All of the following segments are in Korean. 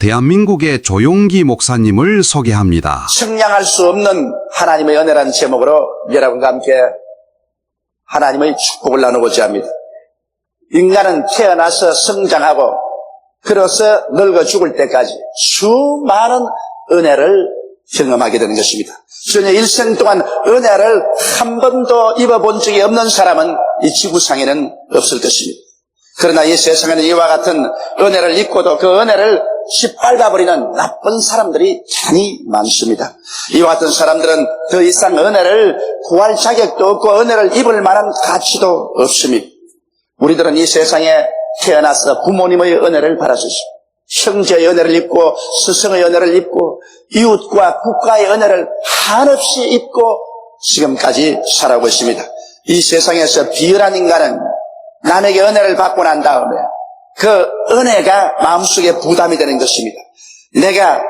대한민국의 조용기 목사님을 소개합니다. 측량할 수 없는 하나님의 은혜라는 제목으로 여러분과 함께 하나님의 축복을 나누고자 합니다. 인간은 태어나서 성장하고 그로서 늙어 죽을 때까지 수많은 은혜를 경험하게 되는 것입니다. 전혀 일생 동안 은혜를 한 번도 입어본 적이 없는 사람은 이 지구상에는 없을 것입니다. 그러나 이 세상에는 이와 같은 은혜를 입고도 그 은혜를 짓밟아버리는 나쁜 사람들이 많이 많습니다. 이와 같은 사람들은 더 이상 은혜를 구할 자격도 없고 은혜를 입을 만한 가치도 없습니다. 우리들은 이 세상에 태어나서 부모님의 은혜를 받았습니다. 형제의 은혜를 입고 스승의 은혜를 입고 이웃과 국가의 은혜를 한없이 입고 지금까지 살아오고 있습니다. 이 세상에서 비열한 인간은 남에게 은혜를 받고 난 다음에 그 은혜가 마음속에 부담이 되는 것입니다. 내가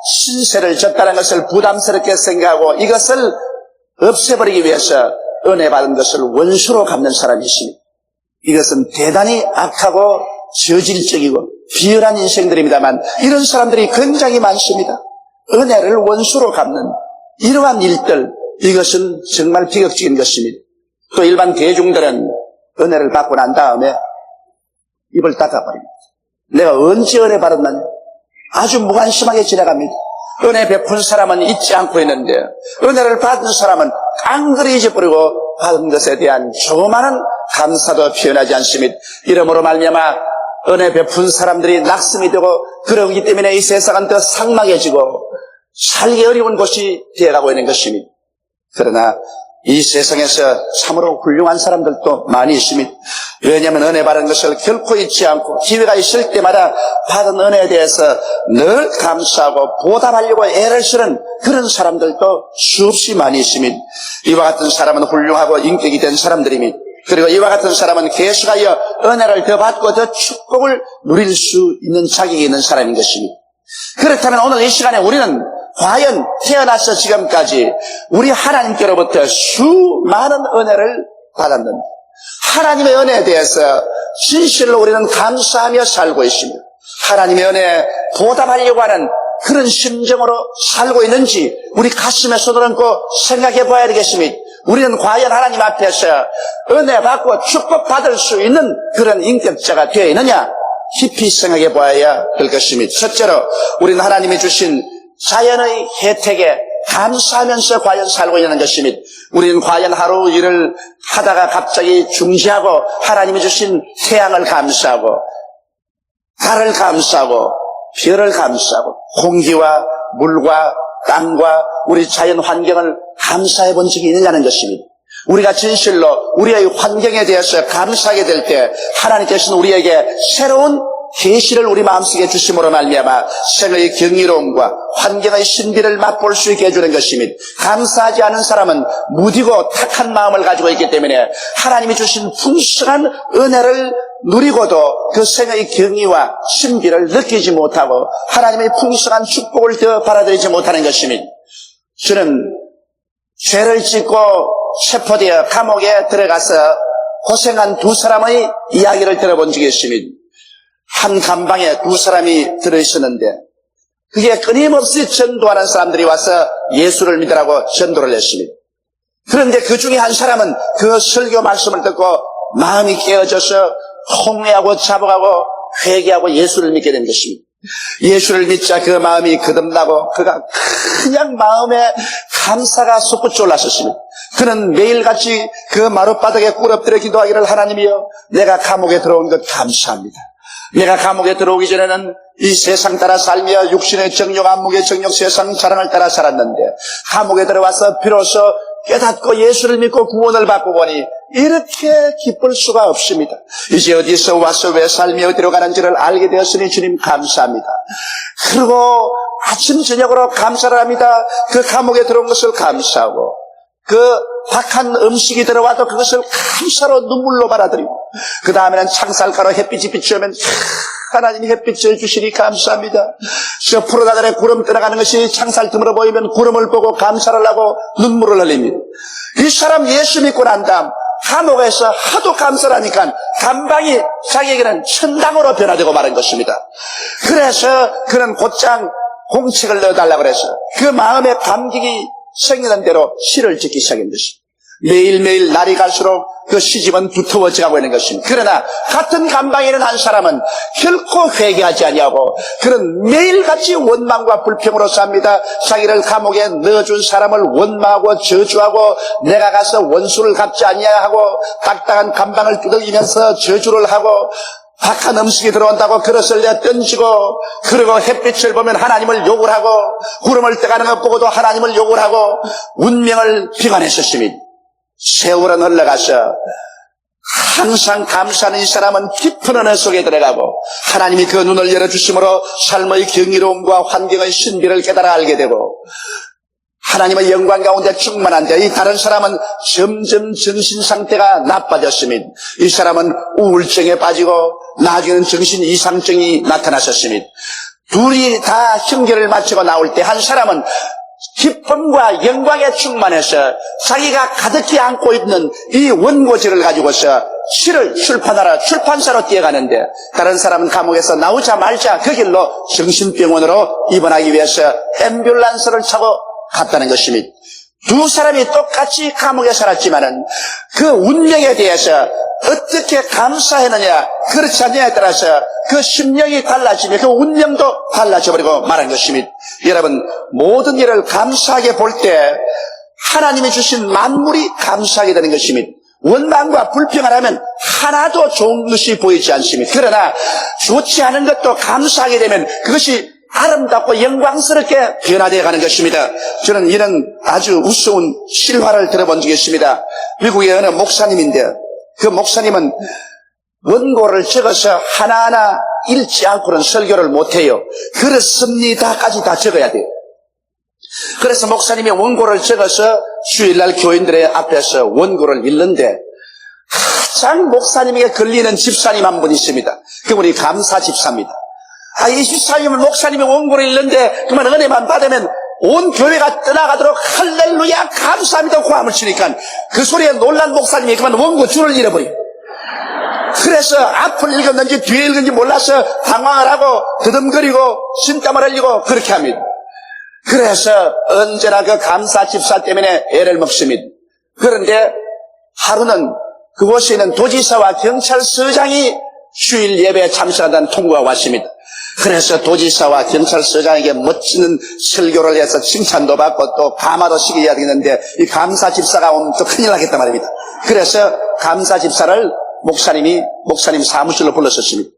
신세를 졌다는 것을 부담스럽게 생각하고 이것을 없애버리기 위해서 은혜 받은 것을 원수로 갚는 사람이 있습니다. 이것은 대단히 악하고 저질적이고 비열한 인생들입니다만 이런 사람들이 굉장히 많습니다. 은혜를 원수로 갚는 이러한 일들, 이것은 정말 비극적인 것입니다. 또 일반 대중들은 은혜를 받고 난 다음에 입을 닦아버립니다. 내가 언제 은혜 받았나냐? 아주 무관심하게 지나갑니다. 은혜 베푼 사람은 잊지 않고 있는데 은혜를 받은 사람은 깡그리 잊어버리고 받은 것에 대한 조그마한 감사도 표현하지 않습니다. 이러므로 말미암아 은혜 베푼 사람들이 낙심이 되고 그러기 때문에 이 세상은 더 삭막해지고 살기 어려운 곳이 되어가고 있는 것입니다. 그러나 이 세상에서 참으로 훌륭한 사람들도 많이 있습니다. 왜냐하면 은혜 받은 것을 결코 잊지 않고 기회가 있을 때마다 받은 은혜에 대해서 늘 감사하고 보답하려고 애를 쓰는 그런 사람들도 수없이 많이 있습니다. 이와 같은 사람은 훌륭하고 인격이 된 사람들입니다. 그리고 이와 같은 사람은 계속하여 은혜를 더 받고 더 축복을 누릴 수 있는 자격이 있는 사람인 것입니다. 그렇다면 오늘 이 시간에 우리는 과연 태어나서 지금까지 우리 하나님께로부터 수많은 은혜를 받았는데 하나님의 은혜에 대해서 진실로 우리는 감사하며 살고 있습니다. 하나님의 은혜에 보답하려고 하는 그런 심정으로 살고 있는지 우리 가슴에 손을 얹고 생각해 봐야 되겠습니다. 우리는 과연 하나님 앞에서 은혜 받고 축복받을 수 있는 그런 인격자가 되어 있느냐? 깊이 생각해 봐야 될 것입니다. 첫째로 우리는 하나님이 주신 자연의 혜택에 감사하면서 과연 살고 있는 것입니다. 우리는 과연 하루 일을 하다가 갑자기 중지하고 하나님이 주신 태양을 감사하고 달을 감사하고 별을 감사하고 공기와 물과 땅과 우리 자연 환경을 감사해 본 적이 있느냐는 것입니다. 우리가 진실로 우리의 환경에 대해서 감사하게 될 때 하나님께서는 우리에게 새로운 계시를 우리 마음속에 주심으로 말미암아 생의 경이로움과 환경의 신비를 맛볼 수 있게 해주는 것입니다. 감사하지 않은 사람은 무디고 탁한 마음을 가지고 있기 때문에 하나님이 주신 풍성한 은혜를 누리고도 그 생의 경이와 신비를 느끼지 못하고 하나님의 풍성한 축복을 더 받아들이지 못하는 것입니다. 저는 죄를 짓고 체포되어 감옥에 들어가서 고생한 두 사람의 이야기를 들어본 적이 있습니다. 한 감방에 두 사람이 들어있었는데 그게 끊임없이 전도하는 사람들이 와서 예수를 믿으라고 전도를 했습니다. 그런데 그 중에 한 사람은 그 설교 말씀을 듣고 마음이 깨어져서 홍회하고 자복하고 회개하고 예수를 믿게 된 것입니다. 예수를 믿자 그 마음이 거듭나고 그가 그냥 마음에 감사가 솟구쳐 올랐었습니다. 그는 매일같이 그 마룻바닥에 꿇어엎드려 기도하기를 하나님이여 내가 감옥에 들어온 것 감사합니다. 내가 감옥에 들어오기 전에는 이 세상 따라 살며 육신의 정욕, 안목의 정욕, 세상 자랑을 따라 살았는데 감옥에 들어와서 비로소 깨닫고 예수를 믿고 구원을 받고 보니 이렇게 기쁠 수가 없습니다. 이제 어디서 와서 왜 삶이 어디로 가는지를 알게 되었으니 주님 감사합니다. 그리고 아침 저녁으로 감사를 합니다. 그 감옥에 들어온 것을 감사하고 그 박한 음식이 들어와도 그것을 감사로 눈물로 받아들이고 그 다음에는 창살가로 햇빛이 비추면 하나님이 햇빛을 주시니 감사합니다. 저 푸르다들에 구름 떠나가는 것이 창살 틈으로 보이면 구름을 보고 감사를 하고 눈물을 흘립니다. 이 사람 예수 믿고 난 다음 감옥에서 하도 감사를 하니까 감방이 자기에게는 천당으로 변화되고 말한 것입니다. 그래서 그는 곧장 공책을 넣어달라고 그래서 그 마음에 감격이 생기는 대로 시를 짓기 시작한 것입니다. 매일매일 날이 갈수록 그 시집은 두터워져 가고 있는 것입니다. 그러나 같은 감방에 있는 한 사람은 결코 회개하지 아니하고 그는 매일같이 원망과 불평으로 삽니다. 자기를 감옥에 넣어준 사람을 원망하고 저주하고 내가 가서 원수를 갚지 아니하고 딱딱한 감방을 두들기면서 저주를 하고 박한 음식이 들어온다고 그릇을 내 던지고 그리고 햇빛을 보면 하나님을 욕을 하고 구름을 떠가는 것 보고도 하나님을 욕을 하고 운명을 비관했었습니다. 세월은 흘러가서 항상 감사하는 이 사람은 깊은 은혜 속에 들어가고 하나님이 그 눈을 열어주심으로 삶의 경이로움과 환경의 신비를 깨달아 알게 되고 하나님의 영광 가운데 충만한데 이 다른 사람은 점점 정신 상태가 나빠졌습니다. 이 사람은 우울증에 빠지고 나중에는 정신 이상증이 나타났었습니다. 둘이 다 형제를 마치고 나올 때 한 사람은 기쁨과 영광에 충만해서 자기가 가득히 안고 있는 이 원고지를 가지고서 시를 출판하러 출판사로 뛰어가는데 다른 사람은 감옥에서 나오자마자 그 길로 정신병원으로 입원하기 위해서 앰뷸런스를 타고 갔다는 것입니다. 두 사람이 똑같이 감옥에 살았지만은 그 운명에 대해서 어떻게 감사했느냐 그렇지 않느냐에 따라서 그 심령이 달라지며 그 운명도 달라져버리고 말한 것입니다. 여러분 모든 일을 감사하게 볼 때 하나님이 주신 만물이 감사하게 되는 것입니다. 원망과 불평을 하면 하나도 좋은 것이 보이지 않습니다. 그러나 좋지 않은 것도 감사하게 되면 그것이 아름답고 영광스럽게 변화되어 가는 것입니다. 저는 이런 아주 우스운 실화를 들어본 적이 있습니다. 미국의 어느 목사님인데 그 목사님은 원고를 적어서 하나하나 읽지 않고는 설교를 못해요. 그렇습니다까지 다 적어야 돼요. 그래서 목사님이 원고를 적어서 주일날 교인들의 앞에서 원고를 읽는데 가장 목사님에게 걸리는 집사님 한 분 있습니다. 그분이 감사 집사입니다. 이 집사님은 목사님이 원고를 읽는데 그만 은혜만 받으면 온 교회가 떠나가도록 할렐루야 감사합니다 고함을 치니까 그 소리에 놀란 목사님이 그만 원고 줄을 잃어버려요. 그래서 앞을 읽었는지 뒤에 읽었는지 몰라서 당황을 하고 더듬거리고 신땀을 흘리고 그렇게 합니다. 그래서 언제나 그 감사 집사 때문에 애를 먹습니다. 그런데 하루는 그곳에 있는 도지사와 경찰서장이 주일 예배에 참석한다는 통보가 왔습니다. 그래서 도지사와 경찰서장에게 멋지는 설교를 해서 칭찬도 받고 또 감화도 시켜야 되는데 이 감사 집사가 오면 또 큰일 나겠단 말입니다. 그래서 감사 집사를 목사님 사무실로 불렀었습니다.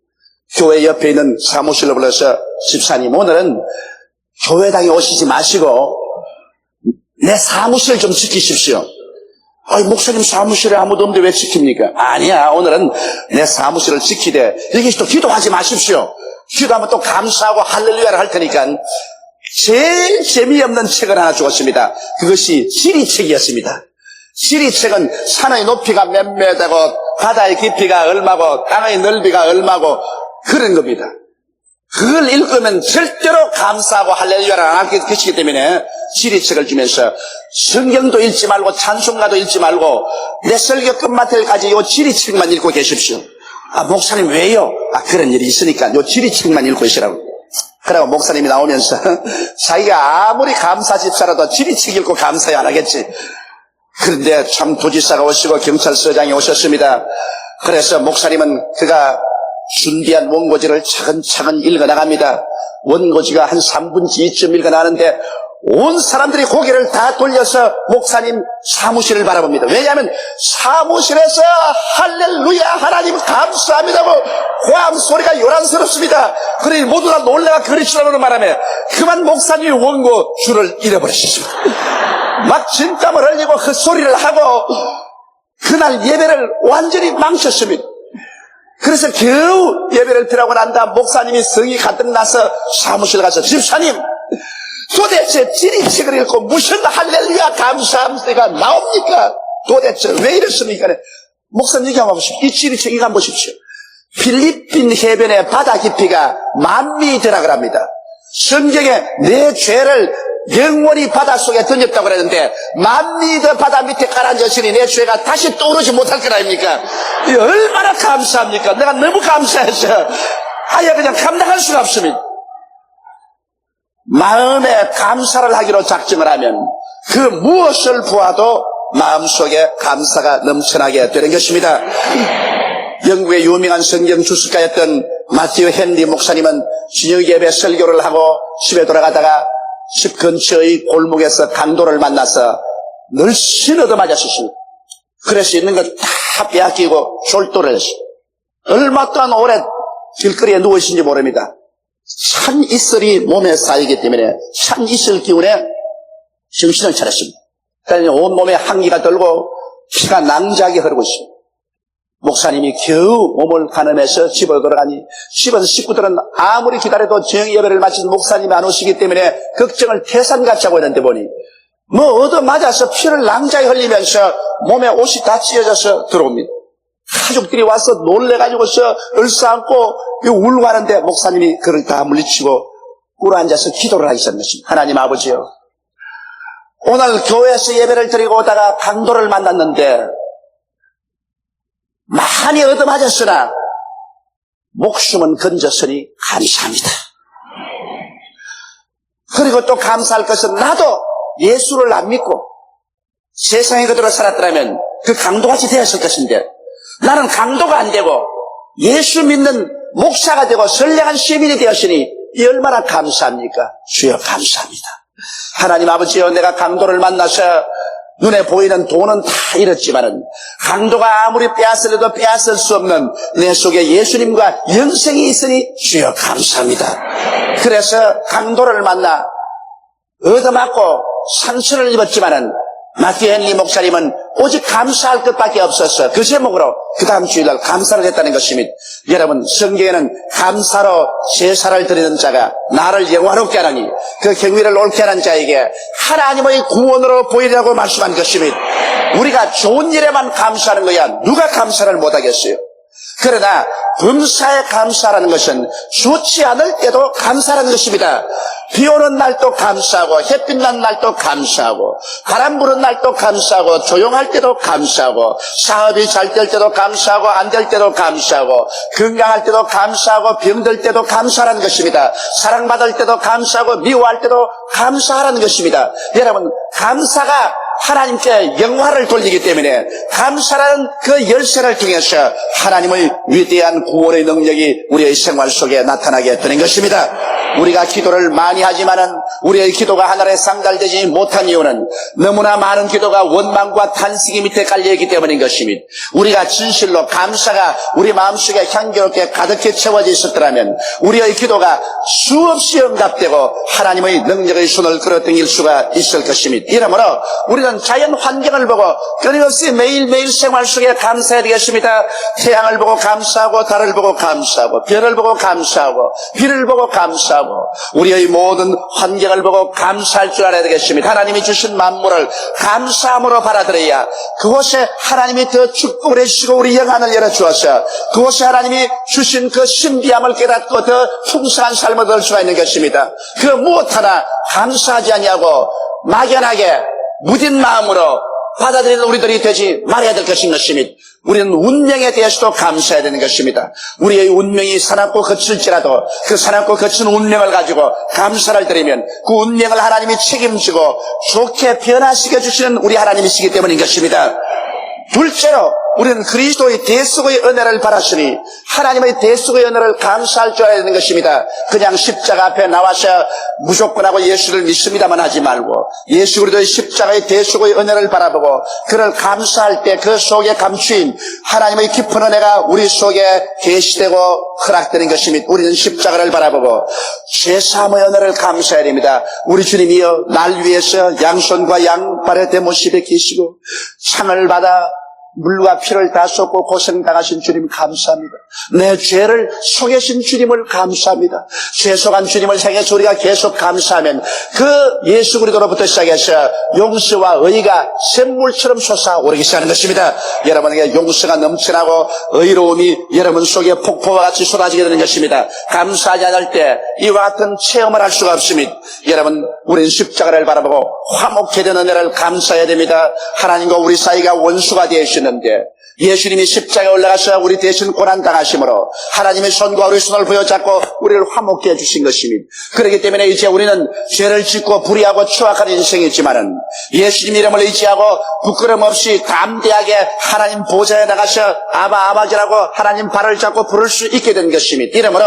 교회 옆에 있는 사무실로 불러서 집사님 오늘은 교회당에 오시지 마시고 내 사무실 좀 지키십시오. 목사님 사무실에 아무도 없는데 왜 지킵니까? 아니야 오늘은 내 사무실을 지키되 여기서 또 기도하지 마십시오. 기도하면 또 감사하고 할렐루야를 할 테니까 제일 재미없는 책을 하나 주었습니다. 그것이 지리책이었습니다. 지리책은 산의 높이가 몇 메다고 바다의 깊이가 얼마고 땅의 넓이가 얼마고 그런 겁니다. 그걸 읽으면 절대로 감사하고 할렐루야를 안 할 것이기 때문에 지리책을 주면서 성경도 읽지 말고 찬송가도 읽지 말고 내 설교 끝마을까지 이 지리책만 읽고 계십시오. 목사님 왜요? 그런 일이 있으니까 요 지리책만 읽고 있으라고. 그러고 목사님이 나오면서 자기가 아무리 감사 집사라도 지리책 읽고 감사해 안 하겠지. 그런데 참 도지사가 오시고 경찰서장이 오셨습니다. 그래서 목사님은 그가 준비한 원고지를 차근차근 읽어나갑니다. 원고지가 한 3분지 2쯤 읽어나가는데 온 사람들이 고개를 다 돌려서 목사님 사무실을 바라봅니다. 왜냐하면 사무실에서 할렐루야 하나님 감사합니다고 고함 소리가 요란스럽습니다. 그러니 모두 다 놀라가 그리치라는 바람에 그만 목사님이 원고 줄을 잃어버리셨습니다. 막 진땀을 흘리고 헛소리를 하고 그날 예배를 완전히 망쳤습니다. 그래서 겨우 예배를 드리고 난 다음 목사님이 성이 가득 나서 사무실 가서 집사님 도대체 지리책을 읽고 무슨 할렐루야 감사합니다가 나옵니까? 도대체 왜 이렇습니까? 목사님 얘기 한번 보십시오. 이 지리책 이거 한번 보십시오. 필리핀 해변의 바다 깊이가 10,000미터라 그럽니다. 성경에 내 죄를 영원히 바닷속에 던졌다고 그랬는데 만미 더 바다 밑에 가라앉으시니 내 죄가 다시 떠오르지 못할 거 아닙니까? 이 얼마나 감사합니까? 내가 너무 감사해서 아예 그냥 감당할 수가 없습니다. 마음에 감사를 하기로 작정을 하면 그 무엇을 보아도 마음속에 감사가 넘쳐나게 되는 것입니다. 영국의 유명한 성경 주석가였던 마티오 헨리 목사님은 저녁 예배 설교를 하고 집에 돌아가다가 집 근처의 골목에서 강도를 만나서 늘씬 얻어맞았습니다. 그래서 있는 걸 다 빼앗기고 졸도를 했습니다. 얼마 동안 오래 길거리에 누워있는지 모릅니다. 찬 이슬이 몸에 쌓이기 때문에 찬 이슬 기운에 정신을 차렸습니다. 그러니 온몸에 한기가 돌고 피가 낭자하게 흐르고 있습니다. 목사님이 겨우 몸을 가늠해서 집으로 돌아가니 집에서 식구들은 아무리 기다려도 저녁 예배를 마친 목사님이 안 오시기 때문에 걱정을 태산같이 하고 있는데 보니 뭐 얻어맞아서 피를 낭자히 흘리면서 몸에 옷이 다 찢어져서 들어옵니다. 가족들이 와서 놀래가지고서 얼싸안고 울고 하는데 목사님이 그를 다 물리치고 꿇어앉아서 기도를 하기 시작했습니다. 하나님 아버지요, 오늘 교회에서 예배를 드리고 오다가 강도를 만났는데 많이 얻어맞았으나 목숨은 건졌으니 감사합니다. 그리고 또 감사할 것은 나도 예수를 안 믿고 세상에 그대로 살았더라면 그 강도같이 되었을 것인데 나는 강도가 안 되고 예수 믿는 목사가 되고 선량한 시민이 되었으니 이 얼마나 감사합니까? 주여 감사합니다. 하나님 아버지여, 내가 강도를 만나서 눈에 보이는 돈은 다 잃었지만은 강도가 아무리 빼앗으려도 빼앗을 수 없는 내 속에 예수님과 영생이 있으니 주여 감사합니다. 그래서 강도를 만나 얻어맞고 상처를 입었지만은 마티오 헨리 목사님은 오직 감사할 것밖에 없었어. 그 제목으로 그 다음 주일날 감사를 했다는 것입니다. 여러분, 성경에는 감사로 제사를 드리는 자가 나를 영화롭게 하나니 그 경위를 옳게 하는 자에게 하나님의 구원으로 보이라고 말씀한 것입니다. 우리가 좋은 일에만 감사하는 거야 누가 감사를 못하겠어요? 그러나 범사에 감사라는 것은 좋지 않을 때도 감사라는 것입니다. 비 오는 날도 감사하고 햇빛 난 날도 감사하고 바람 부는 날도 감사하고 조용할 때도 감사하고 사업이 잘 될 때도 감사하고 안 될 때도 감사하고 건강할 때도 감사하고 병들 때도 감사하라는 것입니다. 사랑받을 때도 감사하고 미워할 때도 감사하라는 것입니다. 여러분, 감사가 하나님께 영화를 돌리기 때문에 감사라는 그 열쇠를 통해서 하나님의 위대한 구원의 능력이 우리의 생활 속에 나타나게 되는 것입니다. 우리가 기도를 많이 하지만은 우리의 기도가 하늘에 상달되지 못한 이유는 너무나 많은 기도가 원망과 탄식이 밑에 깔려있기 때문인 것입니다. 우리가 진실로 감사가 우리 마음속에 향기롭게 가득히 채워져 있었더라면 우리의 기도가 수없이 응답되고 하나님의 능력의 손을 끌어당길 수가 있을 것입니다. 이러므로 우리는 자연 환경을 보고 끊임없이 매일매일 생활 속에 감사해야 되겠습니다. 태양을 보고 감사하고 달을 보고 감사하고 별을 보고 감사하고 비를 보고 감사하고 우리의 모든 환경을 보고 감사할 줄 알아야 되겠습니다. 하나님이 주신 만물을 감사함으로 받아들여야 그곳에 하나님이 더 축복을 해주시고 우리 영안을 열어주어서 그곳에 하나님이 주신 그 신비함을 깨닫고 더 풍성한 삶을 얻을 수가 있는 것입니다. 그 무엇 하나 감사하지 아니하고 막연하게 무딘 마음으로 받아들이는 우리들이 되지 말아야 될 것인 것입니다. 우리는 운명에 대해서도 감사해야 되는 것입니다. 우리의 운명이 사납고 거칠지라도 그 사납고 거친 운명을 가지고 감사를 드리면 그 운명을 하나님이 책임지고 좋게 변화시켜 주시는 우리 하나님이시기 때문인 것입니다. 둘째로 우리는 그리스도의 대속의 은혜를 받았으니 하나님의 대속의 은혜를 감사할 줄 알아야 되는 것입니다. 그냥 십자가 앞에 나와서 무조건 하고 예수를 믿습니다만 하지 말고 예수 그리스도의 십자가의 대속의 은혜를 바라보고 그를 감사할 때 그 속에 감추인 하나님의 깊은 은혜가 우리 속에 계시되고 허락되는 것입니다. 우리는 십자가를 바라보고 죄사함의 은혜를 감사해야 됩니다. 우리 주님이여 날 위해서 양손과 양발의 대못이 베끼시고 상을 받아 물과 피를 다 쏟고 고생당하신 주님 감사합니다. 내 죄를 속이신 주님을 감사합니다. 죄 속한 주님을 향해서 우리가 계속 감사하면 그 예수 그리스도로부터 시작해서 용서와 의가 샘물처럼 솟아오르기 시작하는 것입니다. 여러분에게 용서가 넘쳐나고 의로움이 여러분 속에 폭포와 같이 쏟아지게 되는 것입니다. 감사하지 않을 때 이와 같은 체험을 할 수가 없습니다. 여러분, 우리는 십자가를 바라보고 화목해 되는 은혜를 감사해야 됩니다. 하나님과 우리 사이가 원수가 되시는데 예수님이 십자가에 올라가서 우리 대신 고난당하심으로 하나님의 손과 우리 손을 부여잡고 우리를 화목해 주신 것입니다. 그렇기 때문에 이제 우리는 죄를 짓고 불의하고 추악한 인생이지만은 예수님 이름을 의지하고 부끄럼 없이 담대하게 하나님 보좌에 나가서 아버지라고 하나님 발을 잡고 부를 수 있게 된 것입니다. 이러므로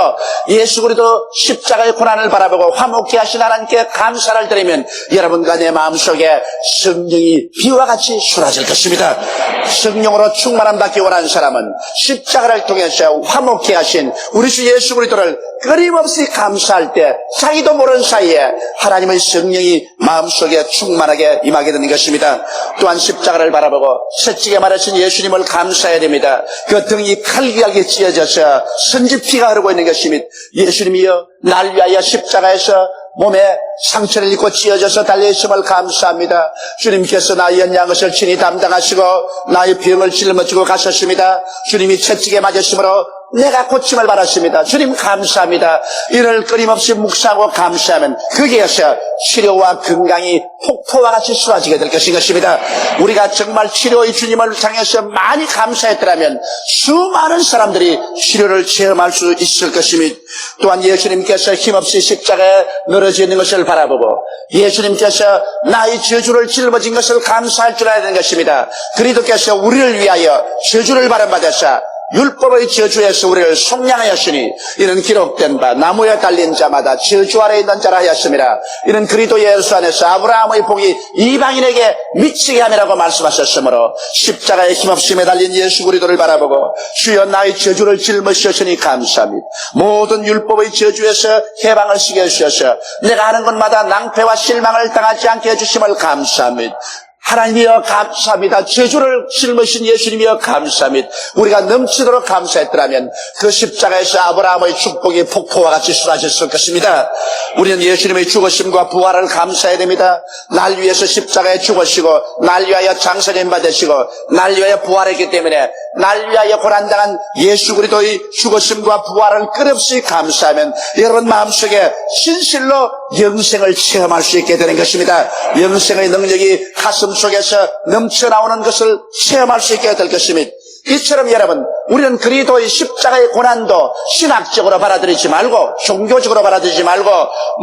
예수 그리스도 십자가의 고난을 바라보고 화목해 하신 하나님께 감사를 드리면 여러분과 내 마음속에 성령이 비와 같이 쏟아질 것입니다. 성령으로 충만함 받기 원하는 사람은 십자가를 통해서 화목해 하신 우리 주 예수 그리스도를 끊임없이 감사할 때 자기도 모르는 사이에 하나님의 성령이 마음속에 충만하게 임하게 되는 것입니다. 또한 십자가를 바라보고 새치게 말하신 예수님을 감사해야 됩니다. 그 등이 칼기하게 찢어져서 선지피가 흐르고 있는 것입니다. 예수님이여 날 위하여 십자가에서 몸에 상처를 입고 찢어져서 달려있음을 감사합니다. 주님께서 나의 연약한 것을 친히 담당하시고 나의 병을 짊어지고 가셨습니다. 주님이 채찍에 맞으심으로 내가 고침을 받았습니다. 주님 감사합니다. 이를 끊임없이 묵상하고 감사하면 거기에서 치료와 건강이 폭포와 같이 쏟아지게 될 것입니다. 우리가 정말 치료의 주님을 향해서 많이 감사했더라면 수많은 사람들이 치료를 체험할 수 있을 것입니다. 또한 예수님께서 힘없이 십자가에 늘어져 있는 것을 바라보고 예수님께서 나의 저주를 짊어진 것을 감사할 줄 알아야 되는 것입니다. 그리스도께서 우리를 위하여 저주를 받아서 율법의 저주에서 우리를 속량하였으니 이는 기록된 바 나무에 달린 자마다 저주 아래 있는 자라 하였습니다. 이는 그리스도 예수 안에서 아브라함의 복이 이방인에게 미치게 함이라고 말씀하셨으므로 십자가에 힘없이 매달린 예수 그리스도를 바라보고 주여 나의 저주를 짊어지셨으니 감사합니다. 모든 율법의 저주에서 해방을 시켜 주셔서 내가 하는 것마다 낭패와 실망을 당하지 않게 해주심을 감사합니다. 하나님이여 감사합니다. 저주를 짊으신 예수님이여 감사합니다. 우리가 넘치도록 감사했더라면 그 십자가에서 아브라함의 축복이 폭포와 같이 쏟아졌을 것입니다. 우리는 예수님의 죽으심과 부활을 감사해야 됩니다. 날 위해서 십자가에 죽으시고 날 위하여 장사님 받으시고 날 위하여 부활했기 때문에 날 위하여 고난당한 예수 그리스도의 죽으심과 부활을 끝없이 감사하면 여러분 마음속에 진실로 영생을 체험할 수 있게 되는 것입니다. 영생의 능력이 가슴 속에서 넘쳐나오는 것을 체험할 수 있게 될 것입니다. 이처럼 여러분, 우리는 그리스도의 십자가의 고난도 신학적으로 받아들이지 말고 종교적으로 받아들이지 말고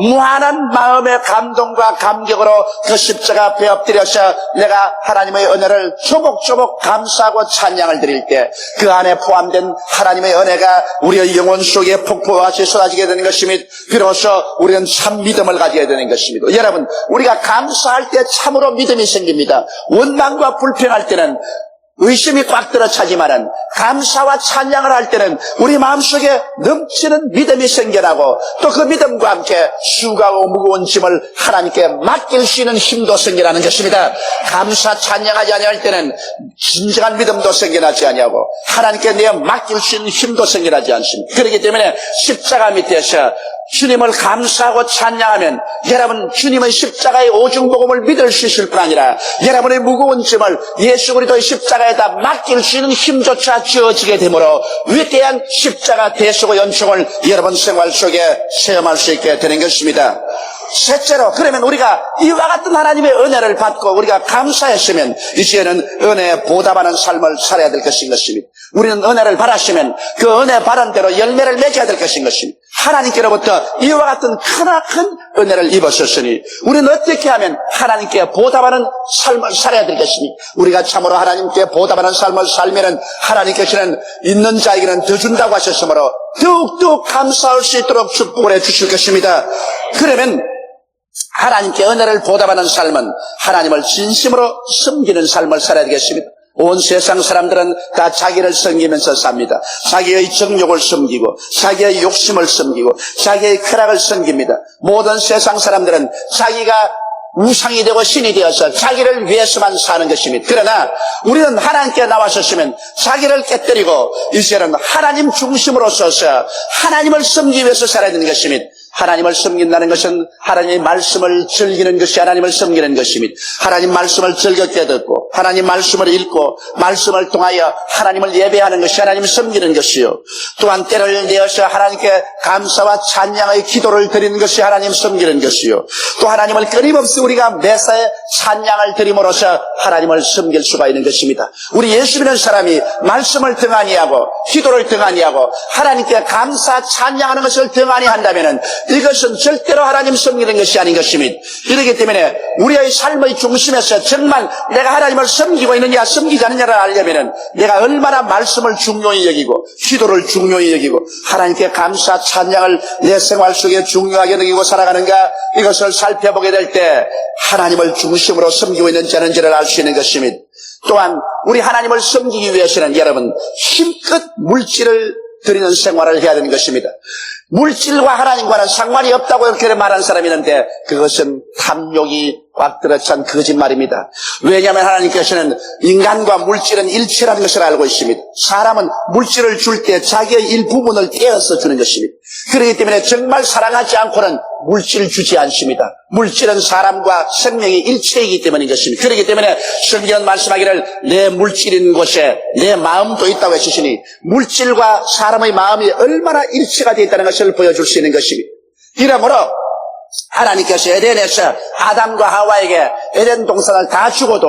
무한한 마음의 감동과 감격으로 그 십자가 앞에 엎드려서 내가 하나님의 은혜를 조목조목 감사하고 찬양을 드릴 때 그 안에 포함된 하나님의 은혜가 우리의 영혼 속에 폭포와 같이 쏟아지게 되는 것입니다. 비로소 우리는 참 믿음을 가져야 되는 것입니다. 여러분, 우리가 감사할 때 참으로 믿음이 생깁니다. 원망과 불평할 때는 의심이 꽉 들어차지만은 감사와 찬양을 할 때는 우리 마음속에 넘치는 믿음이 생겨나고 또 그 믿음과 함께 수고하고 무거운 짐을 하나님께 맡길 수 있는 힘도 생겨나는 것입니다. 감사 찬양하지 아니할 때는 진정한 믿음도 생겨나지 아니하고 하나님께 내어 맡길 수 있는 힘도 생겨나지 않습니다. 그렇기 때문에 십자가 밑에서 주님을 감사하고 찬양하면 여러분 주님의 십자가의 오중복음을 믿을 수 있을 뿐 아니라 여러분의 무거운 짐을 예수 그리스도의 십자가에다 맡길 수 있는 힘조차 주어지게 되므로 위대한 십자가 대속의 연총을 여러분 생활 속에 체험할 수 있게 되는 것입니다. 셋째로, 그러면 우리가 이와 같은 하나님의 은혜를 받고 우리가 감사했으면 이제는 은혜에 보답하는 삶을 살아야 될 것인 것입니다. 우리는 은혜를 받았으면 그 은혜 받은 대로 열매를 맺어야 될 것인 것입니다. 하나님께로부터 이와 같은 크나큰 은혜를 입었었으니 우리는 어떻게 하면 하나님께 보답하는 삶을 살아야 될 것입니까? 우리가 참으로 하나님께 보답하는 삶을 살면은 하나님께서는 있는 자에게는 더 준다고 하셨으므로 더욱더 감사할 수 있도록 축복을 해 주실 것입니다. 그러면 하나님께 은혜를 보답하는 삶은 하나님을 진심으로 섬기는 삶을 살아야 되겠습니다. 온 세상 사람들은 다 자기를 섬기면서 삽니다. 자기의 정욕을 섬기고 자기의 욕심을 섬기고 자기의 쾌락을 섬깁니다. 모든 세상 사람들은 자기가 우상이 되고 신이 되어서 자기를 위해서만 사는 것입니다. 그러나 우리는 하나님께 나와섰으면 자기를 깨뜨리고 이제는 하나님 중심으로 서서 하나님을 섬기기 위해서 살아야 되는 것입니다. 하나님을 섬긴다는 것은 하나님의 말씀을 즐기는 것이 하나님을 섬기는 것입니다. 하나님 말씀을 즐겁게 듣고 하나님 말씀을 읽고 말씀을 통하여 하나님을 예배하는 것이 하나님을 섬기는 것이요. 또한 때를 내어서 하나님께 감사와 찬양의 기도를 드리는 것이 하나님 섬기는 것이요. 또 하나님을 끊임없이 우리가 매사에 찬양을 드림으로써 하나님을 섬길 수가 있는 것입니다. 우리 예수 믿는 사람이 말씀을 등한히 하고 기도를 등한히 하고 하나님께 감사 찬양하는 것을 등한히 한다면 이것은 절대로 하나님 섬기는 것이 아닌 것입니다. 이렇기 때문에 우리의 삶의 중심에서 정말 내가 하나님을 섬기고 있느냐 섬기지 않느냐를 알려면 내가 얼마나 말씀을 중요히 여기고 기도를 중요히 여기고 하나님께 감사 찬양을 내 생활 속에 중요하게 여기고 살아가는가, 이것을 살펴보게 될 때 하나님을 중심으로 섬기고 있는지 아닌지를 알 수 있는 것입니다. 또한 우리 하나님을 섬기기 위해서는 여러분 힘껏 물질을 드리는 생활을 해야 되는 것입니다. 물질과 하나님과는 상관이 없다고 이렇게 말하는 사람이 있는데 그것은 탐욕이 꽉 들어찬 거짓말입니다. 왜냐하면 하나님께서는 인간과 물질은 일체라는 것을 알고 있습니다. 사람은 물질을 줄 때 자기의 일부분을 떼어서 주는 것입니다. 그렇기 때문에 정말 사랑하지 않고는 물질을 주지 않습니다. 물질은 사람과 생명이 일체이기 때문인 것입니다. 그렇기 때문에 성경은 말씀하기를 내 물질인 곳에 내 마음도 있다고 했으시니 물질과 사람의 마음이 얼마나 일체가 되어 있다는 것을 보여줄 수 있는 것입니다. 이러므로 하나님께서 에덴에서 아담과 하와에게 에덴 동산을 다 주고도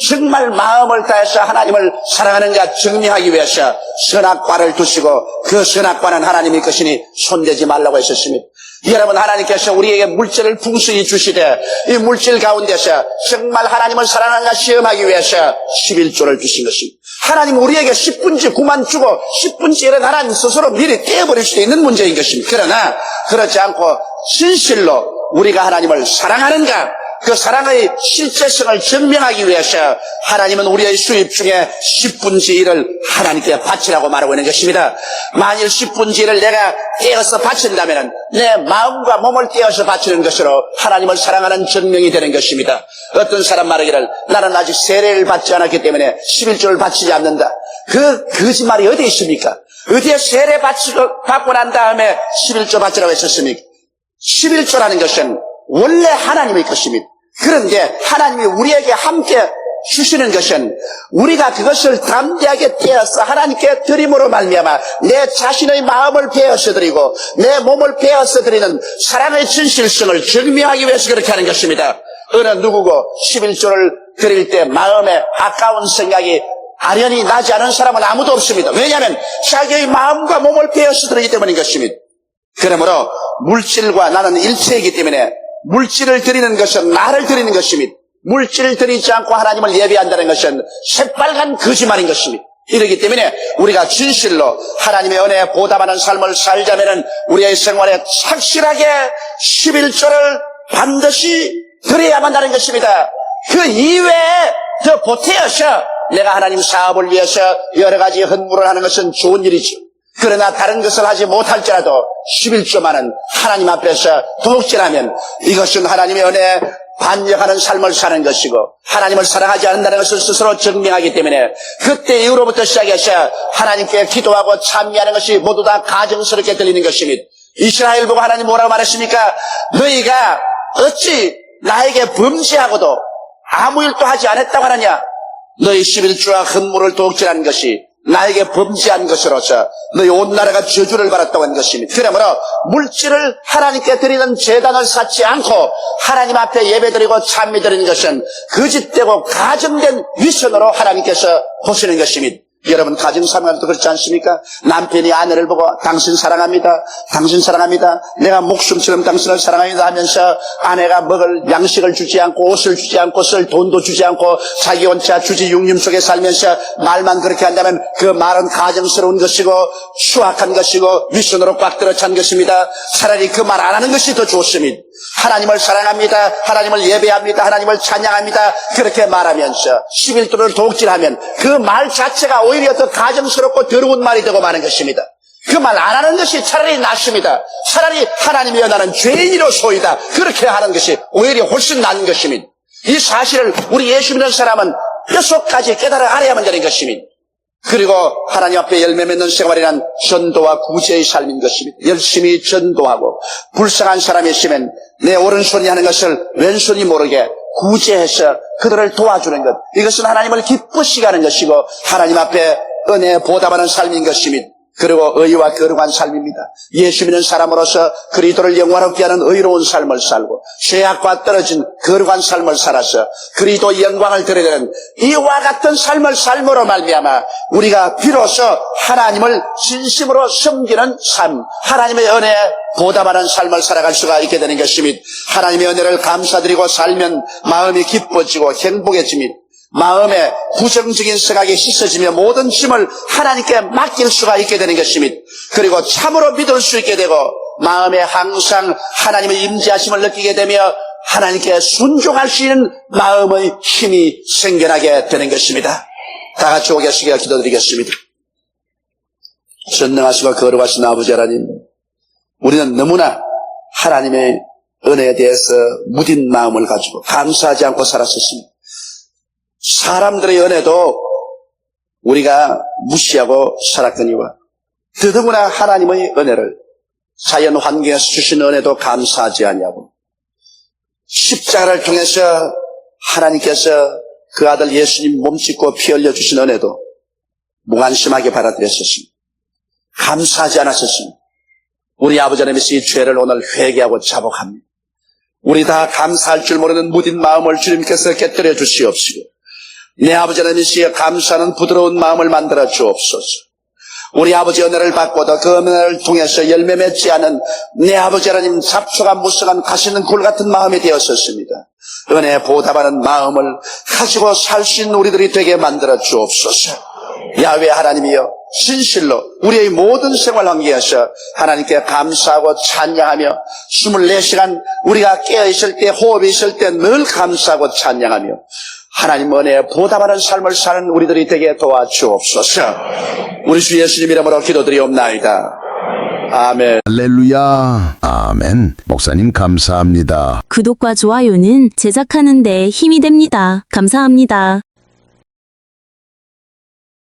정말 마음을 다해서 하나님을 사랑하는가 증명하기 위해서 선악과를 두시고 그 선악과는 하나님의 것이니 손대지 말라고 했었습니다. 여러분, 하나님께서 우리에게 물질을 풍성히 주시되 이 물질 가운데서 정말 하나님을 사랑하는가 시험하기 위해서 11조를 주신 것입니다. 하나님 우리에게 10분지 9만 주고 10분지 1은 하나님 스스로 미리 떼어버릴 수도 있는 문제인 것입니다. 그러나 그렇지 않고 진실로 우리가 하나님을 사랑하는가, 그 사랑의 실제성을 증명하기 위해서 하나님은 우리의 수입 중에 10분지 1을 하나님께 바치라고 말하고 있는 것입니다. 만일 10분지 1을 내가 떼어서 바친다면 내 마음과 몸을 떼어서 바치는 것으로 하나님을 사랑하는 증명이 되는 것입니다. 어떤 사람 말하기를 나는 아직 세례를 받지 않았기 때문에 11조를 바치지 않는다. 그 거짓말이 어디에 있습니까? 어디에 세례 받고 난 다음에 11조 바치라고 했었습니까? 11조라는 것은 원래 하나님의 것입니다. 그런데 하나님이 우리에게 함께 주시는 것은 우리가 그것을 담대하게 떼어서 하나님께 드림으로 말미암아 내 자신의 마음을 베어서 드리고 내 몸을 베어서 드리는 사랑의 진실성을 증명하기 위해서 그렇게 하는 것입니다. 어느 누구고 11조를 드릴 때 마음에 아까운 생각이 아련히 나지 않은 사람은 아무도 없습니다. 왜냐하면 자기의 마음과 몸을 베어서 드리기 때문인 것입니다. 그러므로 물질과 나는 일체이기 때문에 물질을 드리는 것은 나를 드리는 것입니다. 물질을 드리지 않고 하나님을 예배한다는 것은 새빨간 거짓말인 것입니다. 이렇기 때문에 우리가 진실로 하나님의 은혜에 보답하는 삶을 살자면 우리의 생활에 착실하게 11조를 반드시 드려야만 하는 것입니다. 그 이외에 더 보태어서 내가 하나님 사업을 위해서 여러 가지 헌물을 하는 것은 좋은 일이죠. 그러나 다른 것을 하지 못할지라도 11조만은 하나님 앞에서 도둑질하면 이것은 하나님의 은혜에 반역하는 삶을 사는 것이고 하나님을 사랑하지 않는다는 것을 스스로 증명하기 때문에 그때 이후로부터 시작해서 하나님께 기도하고 찬미하는 것이 모두 다 가정스럽게 들리는 것입니다. 이스라엘 보고 하나님 뭐라고 말했습니까? 너희가 어찌 나에게 범죄하고도 아무 일도 하지 않았다고 하느냐? 너희 11조와 헌물을 도둑질한 것이 나에게 범죄한 것으로서 너희 온 나라가 저주를 받았다고 한 것입니다. 그러므로 물질을 하나님께 드리는 제단을 쌓지 않고 하나님 앞에 예배드리고 찬미드리는 것은 거짓되고 가정된 위선으로 하나님께서 보시는 것입니다. 여러분 가정 생활도 그렇지 않습니까? 남편이 아내를 보고 당신 사랑합니다. 당신 사랑합니다. 내가 목숨처럼 당신을 사랑합니다 하면서 아내가 먹을 양식을 주지 않고 옷을 주지 않고 쓸 돈도 주지 않고 자기 혼자 주지 육림 속에 살면서 말만 그렇게 한다면 그 말은 가정스러운 것이고 추악한 것이고 위선으로 꽉 들어찬 것입니다. 차라리 그 말 안 하는 것이 더 좋습니다. 하나님을 사랑합니다. 하나님을 예배합니다. 하나님을 찬양합니다. 그렇게 말하면서 11조를 도둑질하면 그 말 자체가 오히려 더 가정스럽고 더러운 말이 되고 마는 것입니다. 그 말 안 하는 것이 차라리 낫습니다. 차라리 하나님이 연하는 죄인이로소이다. 그렇게 하는 것이 오히려 훨씬 나은 것입니다. 이 사실을 우리 예수 믿는 사람은 뼛속까지 깨달아 알아야만 되는 것입니다. 그리고 하나님 앞에 열매 맺는 생활이란 전도와 구제의 삶인 것입니다. 열심히 전도하고 불쌍한 사람이 있으면 내 오른손이 하는 것을 왼손이 모르게 구제해서 그들을 도와주는 것. 이것은 하나님을 기쁘시게 하는 것이고 하나님 앞에 은혜에 보답하는 삶인 것입니다. 그리고 의와 거룩한 삶입니다. 예수 믿는 사람으로서 그리스도를 영광롭게 하는 의로운 삶을 살고 죄악과 떨어진 거룩한 삶을 살아서 그리스도의 영광을 드러내는 이와 같은 삶을 삶으로 말미암아 우리가 비로소 하나님을 진심으로 섬기는 삶, 하나님의 은혜에 보답하는 삶을 살아갈 수가 있게 되는 것입니다. 하나님의 은혜를 감사드리고 살면 마음이 기뻐지고 행복해집니다. 마음에 부정적인 생각이 씻어지며 모든 짐을 하나님께 맡길 수가 있게 되는 것입니다. 그리고 참으로 믿을 수 있게 되고 마음에 항상 하나님의 임재하심을 느끼게 되며 하나님께 순종할 수 있는 마음의 힘이 생겨나게 되는 것입니다. 다 같이 오겠으기를 기도드리겠습니다. 전능하시고 거룩하신 아버지 하나님, 우리는 너무나 하나님의 은혜에 대해서 무딘 마음을 가지고 감사하지 않고 살았었습니다. 사람들의 은혜도 우리가 무시하고 살았거니와 더더구나 하나님의 은혜를 자연 환경에서 주신 은혜도 감사하지 아니하고 십자가를 통해서 하나님께서 그 아들 예수님 몸 찢고 피 흘려 주신 은혜도 무관심하게 받아들였었습니다. 감사하지 않았었습니다. 우리 아버지 하나님께서 이 죄를 오늘 회개하고 자복합니다. 우리 다 감사할 줄 모르는 무딘 마음을 주님께서 깨뜨려 주시옵시고 내 아버지 하나님께서 감사하는 부드러운 마음을 만들어 주옵소서. 우리 아버지 은혜를 받고도 그 은혜를 통해서 열매 맺지 않은 내 아버지 하나님 잡초가 무성한 가시는 굴 같은 마음이 되었었습니다. 은혜에 보답하는 마음을 가지고 살 수 있는 우리들이 되게 만들어 주옵소서. 야훼 하나님이여, 진실로 우리의 모든 생활 환경에서 하나님께 감사하고 찬양하며 24시간 우리가 깨어있을 때, 호흡이 있을 때 늘 감사하고 찬양하며 하나님 은혜에 보답하는 삶을 사는 우리들이 되게 도와주옵소서. 우리 주 예수님 이름으로 기도드리옵나이다. 아멘. 할렐루야. 아멘. 목사님 감사합니다. 구독과 좋아요는 제작하는 데 힘이 됩니다. 감사합니다.